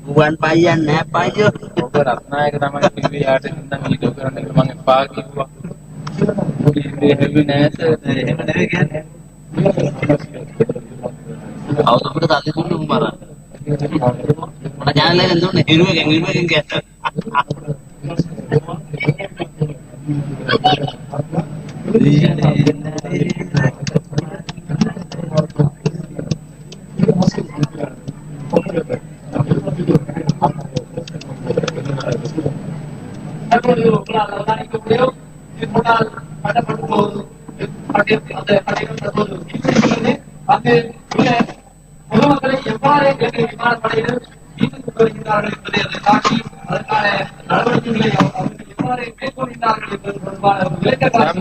bukan payan apa aja. Ratnayක තමයි කිව්වේ යාට ඉඳන් වීඩියෝ කරන්න කියලා මම එපා කිව්වා. ඉතින් එහෙම නැත. එහෙම නෙවෙයි කියන්නේ. අවුරුද්දකට තල්ලි දුන්නු මරා. මට ඥාන ලැබෙන්න දුන්නේ හිරුවකින් කැට. பொதுமக்களை எவ்வாறு விமானப்படையினர் வீட்டுக்கு வருகிறார்கள் என்பதை அதை தாக்கி அதற்கான நடவடிக்கைகளை அவர்கள் எவ்வாறு மேற்கொள்கிறார்கள் என்பது தொடர்பான விளக்கங்களை